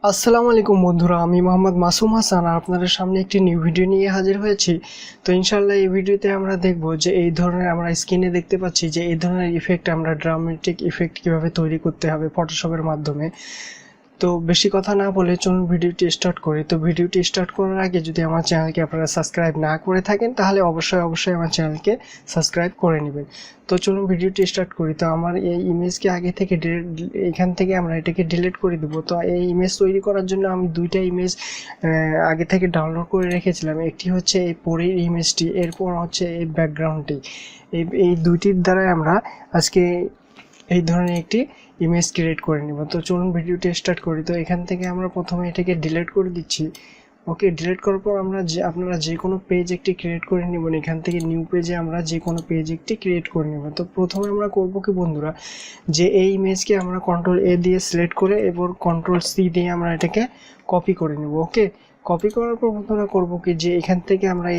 আসসালামু আলাইকুম বন্ধুরা, আমি মোহাম্মদ মাসুম হাসান আর আপনাদের সামনে একটি নিউ ভিডিও নিয়ে হাজির হয়েছি। তো ইনশাআল্লাহ এই ভিডিওতে আমরা দেখব যে এই ধরনের আমরা স্ক্রিনে দেখতে পাচ্ছি যে এই ধরনের ইফেক্ট আমরা ড্রামাটিক ইফেক্ট কিভাবে তৈরি করতে হবে ফটোশপের মাধ্যমে। তো বেশি কথা না বলে চলুন ভিডিওটি স্টার্ট করি। তো ভিডিওটি স্টার্ট করার আগে যদি আমার চ্যানেলকে আপনারা সাবস্ক্রাইব না করে থাকেন তাহলে অবশ্যই আমার চ্যানেলকে সাবস্ক্রাইব করে নেবেন। তো চলুন ভিডিওটি স্টার্ট করি। তো আমার এই ইমেজকে আগে থেকে এখান থেকে আমরা এটাকে ডিলিট করে দেবো। তো এই ইমেজ তৈরি করার জন্য আমি দুইটা ইমেজ আগে থেকে ডাউনলোড করে রেখেছিলাম। একটি হচ্ছে এই পরের ইমেজটি, এরপর হচ্ছে এই ব্যাকগ্রাউন্ডটি। এই দুইটির দ্বারাই আমরা আজকে এই ধরনের একটি ইমেজ ক্রিয়েট করে নিব। তো চলুন ভিডিওটি স্টার্ট করি। তো এখান থেকে আমরা প্রথমে এটাকে ডিলিট করে দিচ্ছি। ওকে, ডিলিট করার পর আমরা আপনারা যে কোনো পেজ একটি ক্রিয়েট করে নেবেন। এখান থেকে নিউ পেজে আমরা যে কোনো পেজ একটি ক্রিয়েট করে নেব। তো প্রথমে আমরা করব কি বন্ধুরা, যে এই ইমেজকে আমরা কন্ট্রোল-A দিয়ে সিলেক্ট করে এরপর কন্ট্রোল-C দিয়ে আমরা এটাকে কপি করে নেব। ওকে, কপি করার পর বন্ধুরা করব কি, যে এখান থেকে আমরা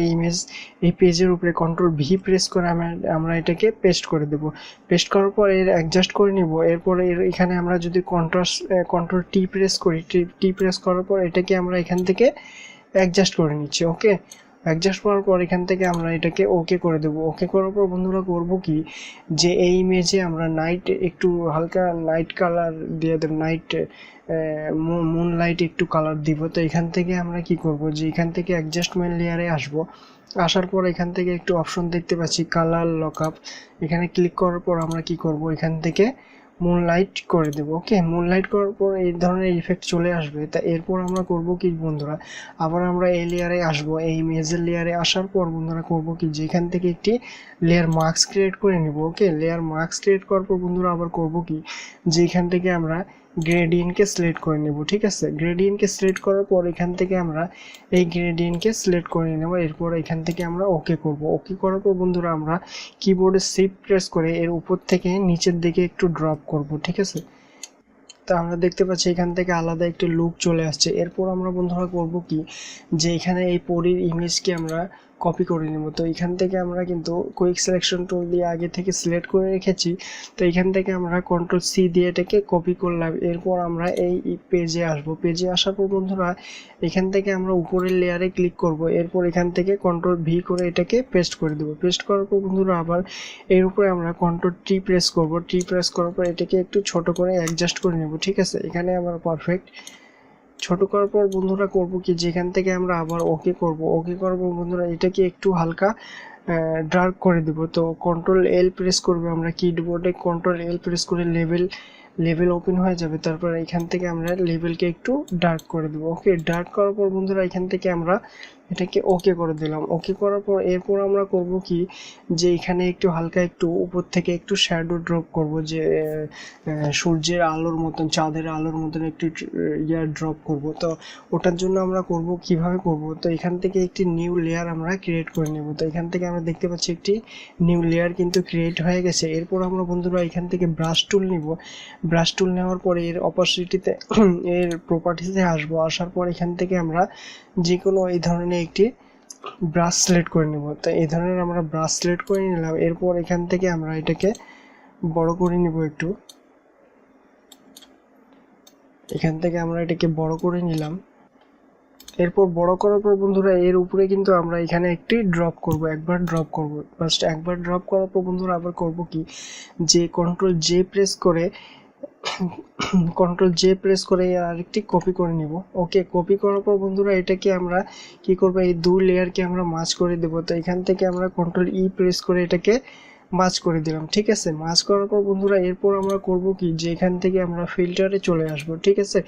এই পেজের উপরে কন্ট্রোল-V প্রেস করে আমরা এটাকে পেস্ট করে দেব। পেস্ট করার পর এর অ্যাডজাস্ট করে নিব। এরপর এখানে আমরা যদি কন্ট্রোল-T প্রেস করি, টি প্রেস করার পর এটাকে আমরা এখান থেকে অ্যাডজাস্ট করে নিচ্ছি। ওকে, অ্যাডজাস্ট করার পর এখান থেকে আমরা এটাকে ওকে করে দেবো। ওকে করার পর বন্ধুরা করব কি, যে এই ইমেজে আমরা একটু হালকা নাইট কালার দিয়ে দেব, মুনলাইট একটু কালার দিব। তো এখান থেকে আমরা কি করব, যে এখান থেকে অ্যাডজাস্টমেন্ট লেয়ারে আসবো। আসার পর এখান থেকে একটু অপশন দেখতে পাচ্ছি কালার লকআপ, এখানে ক্লিক করার পর আমরা কি করব, এখান থেকে মুনলাইট করে দেবো। ওকে, মুনলাইট করার পর এই ধরনের ইফেক্ট চলে আসবে। তা এরপর আমরা করব কি বন্ধুরা, আবার আমরা এই লেয়ারে আসবো। এই ইমেজের লেয়ারে আসার পর বন্ধুরা করব কি, যে এখান থেকে একটি লেয়ার মার্কস ক্রিয়েট করে নিব। ওকে, লেয়ার মার্কস ক্রিয়েট করার পর বন্ধুরা আবার করব কি, যে এখান থেকে আমরা গ্রেডিয়েন্টকে সিলেক্ট করে নেব। ঠিক আছে, গ্রেডিয়েন্টকে সিলেক্ট করার পর এখান থেকে আমরা এই গ্রেডিয়েন্টকে সিলেক্ট করে নেব। এরপর এখান থেকে আমরা ওকে করব। ওকে করার পর বন্ধুরা আমরা কিবোর্ডে শিফট প্রেস করে এর উপর থেকে নিচের দিকে একটু ড্রপ করব। ঠিক আছে, তো আমরা দেখতে পাচ্ছি এখান থেকে আলাদা একটি লুক চলে আসছে। এরপর আমরা বন্ধুরা করব কি, যে এখানে এই পরীর ইমেজকে আমরা কপি করে নেব। তো এখান থেকে আমরা কিন্তু কুইক সিলেকশন টুল দিয়ে আগে থেকে সিলেক্ট করে রেখেছি। তো এখান থেকে আমরা কন্ট্রোল-C দিয়ে এটাকে কপি করলাম। এরপর আমরা এই পেজে আসব। পেজে আসার পর বন্ধুরা এখান থেকে আমরা উপরের লেয়ারে ক্লিক করব। এরপর এখান থেকে কন্ট্রোল-V করে এটাকে পেস্ট করে দেব। পেস্ট করার পর বন্ধুরা আবার এর উপরে আমরা কন্ট্রোল-T প্রেস করব। টি প্রেস করার পর এটাকে একটু ছোট করে অ্যাডজাস্ট করে নেব। ঠিক আছে, এখানে আমরা পারফেক্ট ছোট করার পর বন্ধুরা করব কি, যেখান থেকে আমরা আবার ওকে করব। ওকে করার পর বন্ধুরা এটাকে একটু হালকা ডার্ক করে দেব। তো কন্ট্রোল-L প্রেস করবে, আমরা কিবোর্ডে কন্ট্রোল-L প্রেস করে লেভেল ওপেন হয়ে যাবে। তারপর এখান থেকে আমরা লেভেলকে একটু ডার্ক করে দেবো। ওকে, ডার্ক করার পর বন্ধুরা এখান থেকে আমরা এটাকে ওকে করে দিলাম। ওকে করার পর এরপর আমরা করব কি, যে এখানে একটু হালকা একটু উপর থেকে একটু শ্যাডো ড্রপ করব, যে সূর্যের আলোর মতন, চাঁদের আলোর মতন একটু ড্রপ করব। তো ওটার জন্য আমরা কিভাবে করব, তো এখান থেকে একটি নিউ লেয়ার আমরা ক্রিয়েট করে নেব। তো এখান থেকে আমরা দেখতে পাচ্ছি একটি নিউ লেয়ার কিন্তু ক্রিয়েট হয়ে গেছে। এরপর আমরা বন্ধুরা এখান থেকে ব্রাশ টুল নিব। ব্রাশ টুল নেওয়ার পরে এর অপাসিটিতে এর প্রপার্টিসে আসবো। আসার পর এখান থেকে আমরা যে কোনো এই ধরনের একটি ব্রাশ সিলেক্ট করে নেব। তো এই ধরনের আমরা ব্রাশ সিলেক্ট করে নিলাম। এরপর এখান থেকে আমরা এটাকে বড় করে নিব একটু। এখান থেকে আমরা এটাকে বড় করে নিলাম। এরপর বড় করার পর বন্ধুরা এর উপরে কিন্তু আমরা এখানে একটি ড্রপ করব, একবার ড্রপ করব। ফার্স্ট একবার ড্রপ করার পর বন্ধুরা আবার করব কি, যে কন্ট্রোল জে প্রেস করে আরেকটি কপি করে নিব। ওকে, কপি করার পর বন্ধুরা এটাকে আমরা কি করব, এই দুই লেয়ারকে আমরা মার্জ করে দেব। তো এখান থেকে আমরা কন্ট্রোল-E প্রেস করে এটাকে মার্জ করে দিলাম। ঠিক আছে, মার্জ করার পর বন্ধুরা এরপর আমরা করব কি, যে এখান থেকে আমরা ফিল্টারে চলে আসব। ঠিক আছে,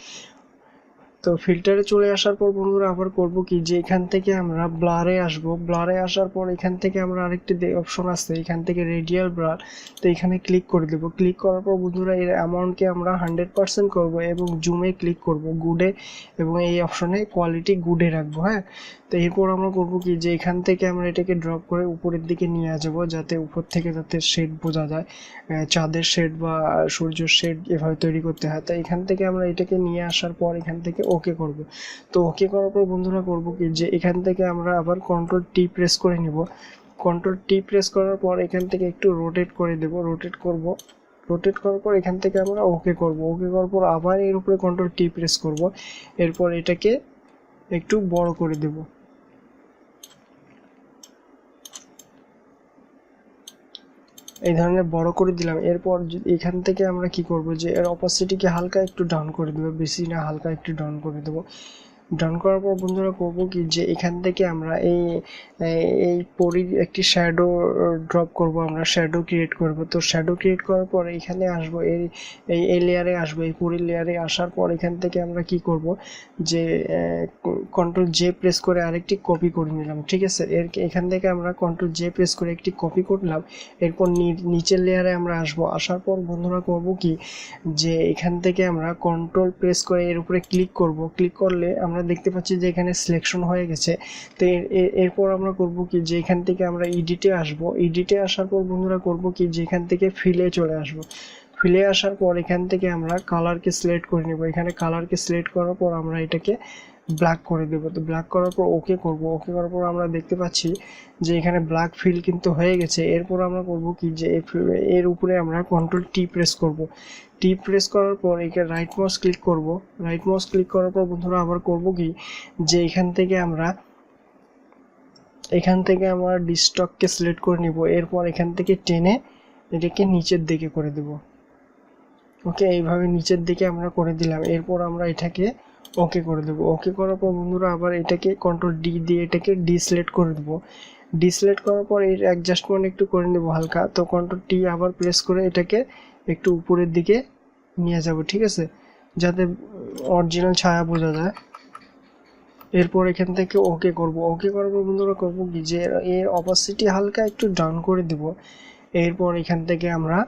তো ফিল্টারে চলে আসার পর বন্ধুরা আবার করব কি, যে এখান থেকে আমরা ব্লারে আসব। ব্লারে আসার পর এখান থেকে আমরা আরেকটি অপশন আছে, এখান থেকে রেডিয়াল ব্লার। তো এখানে ক্লিক করে দেব। ক্লিক করার পর বন্ধুরা এর অ্যামাউন্টকে আমরা 100% করব এবং জুমে ক্লিক করব, গুডে, এবং এই অপশনে কোয়ালিটি গুডে রাখবো। হ্যাঁ, তো এরপর আমরা করব কি, যে এখান থেকে আমরা এটাকে ড্রপ করে উপরের দিকে নিয়ে আসবো, যাতে উপর থেকে যাতে শেড বোঝা যায়, চাঁদের শেড বা সূর্যের শেড এভাবে তৈরি করতে হয়। তো এখান থেকে আমরা এটাকে নিয়ে আসার পর এখান থেকে ওকে করব। তো ওকে করার পর বন্ধুরা করব কি, যে এখান থেকে আমরা আবার কন্ট্রোল-T প্রেস করে নিব। কন্ট্রোল-T প্রেস করার পর এখান থেকে একটু রোটেট করে দেব, রোটেট করব। রোটেট করার পর এখান থেকে আমরা ওকে করব। ওকে করার পর আবার এর উপরে কন্ট্রোল টি প্রেস করব, এরপর এটাকে একটু বড় করে দেব। এই ধরনের বড় করে দিলাম। এরপর এখান থেকে আমরা কি করব যে এর অপাসিটিকে হালকা একটু ডাউন করে দেব, বেশি না হালকা একটু ডাউন করে দেব। ডাউন করার পর বন্ধুরা করব কি যে এখান থেকে আমরা এই পরির একটি শ্যাডো ড্রপ করব, আমরা শ্যাডো ক্রিয়েট করব। তো শ্যাডো ক্রিয়েট করার পর এখানে আসব, এই লেয়ারে আসব, এই পরির লেয়ারে আসার পর এখান থেকে আমরা কি করব যে কন্ট্রোল জে প্রেস করে আরেকটি কপি করে নিলাম, ঠিক আছে। এখান থেকে আমরা কন্ট্রোল জে প্রেস করে একটি কপি করলাম। এরপর নিচের লেয়ারে আমরা আসব, আসার পর বন্ধুরা করব কি যে এখান থেকে আমরা কন্ট্রোল প্রেস করে এর উপরে ক্লিক করব। ক্লিক করলে আমরা দেখতে পাচ্ছি যে এখানে সিলেকশন হয়ে গেছে। তো এরপর আমরা করব কি যে এখান থেকে আমরা এডিটে আসব। এডিটে আসার পর বন্ধুরা করব কি যে এখান থেকে ফিলে চলে আসব। ফিলে আসার পর এখান থেকে আমরা কালারকে সিলেক্ট করে নেব। এখানে কালারকে সিলেক্ট করার পর আমরা এটাকে ব্ল্যাক করে দেব। তো ব্ল্যাক করার পর ওকে করব। ওকে করার পর আমরা দেখতে পাচ্ছি যে এখানে ব্ল্যাক ফিল কিন্তু হয়ে গেছে। এরপর আমরা করব কি যে এর উপরে আমরা কন্ট্রোল টি প্রেস করব। টি প্রেস করার পর এখানে রাইট মাউস ক্লিক করব। রাইট মাউস ক্লিক করার পর বন্ধুরা আবার করব কি যে এখান থেকে আমরা ডিস্টককে সিলেক্ট করে নিব। এরপর এখান থেকে টেনে এটাকে নিচের দিকে করে দেব। ওকে, এইভাবে নিচের দিকে আমরা করে দিলাম। এরপর আমরা এটাকে ওকে করে দেব। ওকে করার পর বন্ধুরা আবার এটাকে কন্ট্রোল ডি দিয়ে এটাকে ডিসিলেক্ট করে দেব। ডিসিলেক্ট করার পর এর অ্যাডজাস্টমেন্ট একটু করে নেব হালকা। তো কন্ট্রোল টি আবার প্রেস করে এটাকে একটু উপরের দিকে নিয়ে যাব, ঠিক আছে, যাতে অরিজিনাল ছায়া বোঝা যায়। এরপর এখান থেকে ওকে করব। ওকে করার পর বন্ধুরা করব কি যে এর অপাসিটি হালকা একটু ডাউন করে দেব। এরপর এখান থেকে আমরা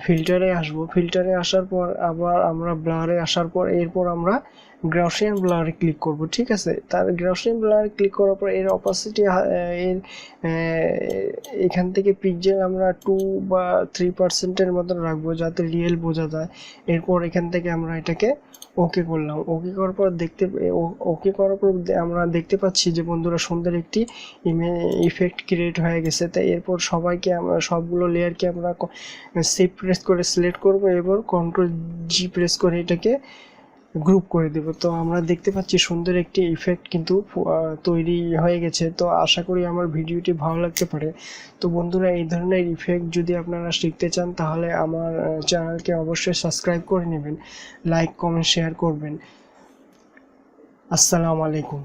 ফিল্টারে আসব। ফিল্টারে আসার পর আবার আমরা ব্লারে আসার পর এরপর আমরা গাউসিয়ান ব্লারে ক্লিক করব, ঠিক আছে। তার গাউসিয়ান ব্লারে ক্লিক করার পর এর অপাসিটি এর এখান থেকে পিক্সেল আমরা 2 বা 3% মতো রাখবো, যাতে রিয়েল বোঝা যায়। এরপর এখান থেকে আমরা এটাকে ওকে করলাম। ওকে করার পর আমরা দেখতে পাচ্ছি যে বন্ধুরা সুন্দর একটি ইফেক্ট ক্রিয়েট হয়ে গেছে। তাই এরপর সবগুলো লেয়ারকে আমরা শিফট প্রেস করে সিলেক্ট করব এবং কন্ট্রোল জি প্রেস করে এটাকে গ্রুপ করে দেব। তো আমরা দেখতে পাচ্ছি সুন্দর একটি ইফেক্ট কিন্তু তৈরি হয়ে গেছে। তো আশা করি আমার ভিডিওটি ভালো লাগতে পারে। তো বন্ধুরা, এই ধরনের ইফেক্ট যদি আপনারা শিখতে চান তাহলে আমার চ্যানেলকে অবশ্যই সাবস্ক্রাইব করে নেবেন, লাইক কমেন্ট শেয়ার করবেন। আসসালামু আলাইকুম।